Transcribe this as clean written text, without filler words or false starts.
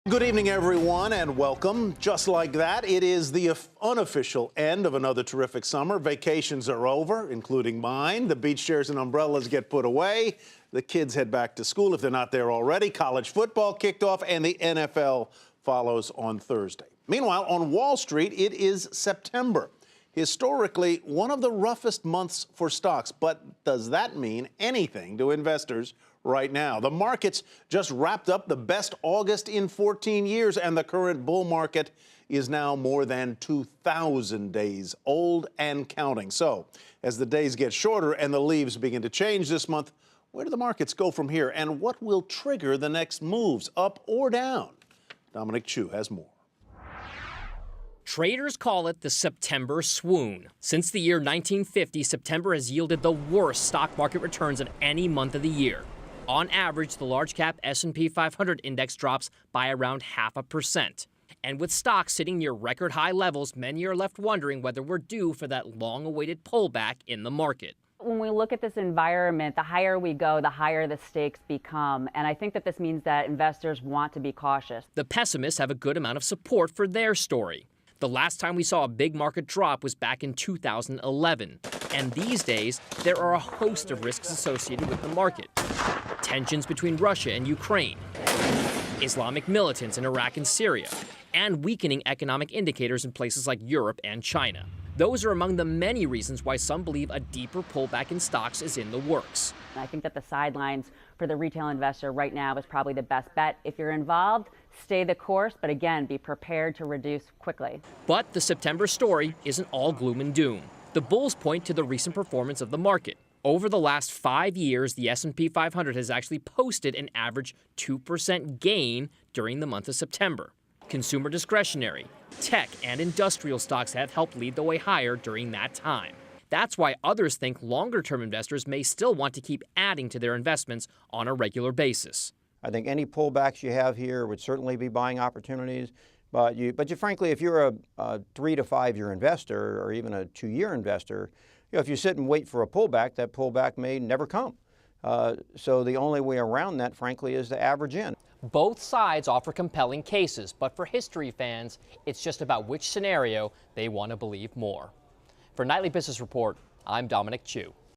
Good evening, everyone, and welcome. Just like that, it is the unofficial end of another terrific summer. Vacations are over, including mine. The beach chairs and umbrellas get put away. The kids head back to school if they're not there already. College football kicked off, and the NFL follows on Thursday. Meanwhile, on Wall Street, it is September. Historically, one of the roughest months for stocks. But does that mean anything to investors right now? The markets just wrapped up the best August in 14 years, and the current bull market is now more than 2,000 days old and counting. So, as the days get shorter and the leaves begin to change this month, where do the markets go from here? And what will trigger the next moves, up or down? Dominic Chu has more. Traders call it the September swoon. Since the year 1950, September has yielded the worst stock market returns of any month of the year. On average, the large-cap S&P 500 index drops by around 0.5%. And with stocks sitting near record-high levels, many are left wondering whether we're due for that long-awaited pullback in the market. When we look at this environment, the higher we go, the higher the stakes become. And I think that this means that investors want to be cautious. The pessimists have a good amount of support for their story. The last time we saw a big market drop was back in 2011. And these days, there are a host of risks associated with the market. Tensions between Russia and Ukraine, Islamic militants in Iraq and Syria, and weakening economic indicators in places like Europe and China. Those are among the many reasons why some believe a deeper pullback in stocks is in the works. I think that the sidelines for the retail investor right now is probably the best bet. If you're involved, stay the course, but again, be prepared to reduce quickly. But the September story isn't all gloom and doom. The bulls point to the recent performance of the market. Over the last 5 years, the S&P 500 has actually posted an average 2% gain during the month of September. Consumer discretionary, tech, and industrial stocks have helped lead the way higher during that time. That's why others think longer-term investors may still want to keep adding to their investments on a regular basis. I think any pullbacks you have here would certainly be buying opportunities. But frankly, if you're a 3 to 5 year investor or even a 2-year investor, if you sit and wait for a pullback, that pullback may never come. So the only way around that, frankly, is to average in. Both sides offer compelling cases, but for history fans, it's just about which scenario they want to believe more. For Nightly Business Report, I'm Dominic Chu.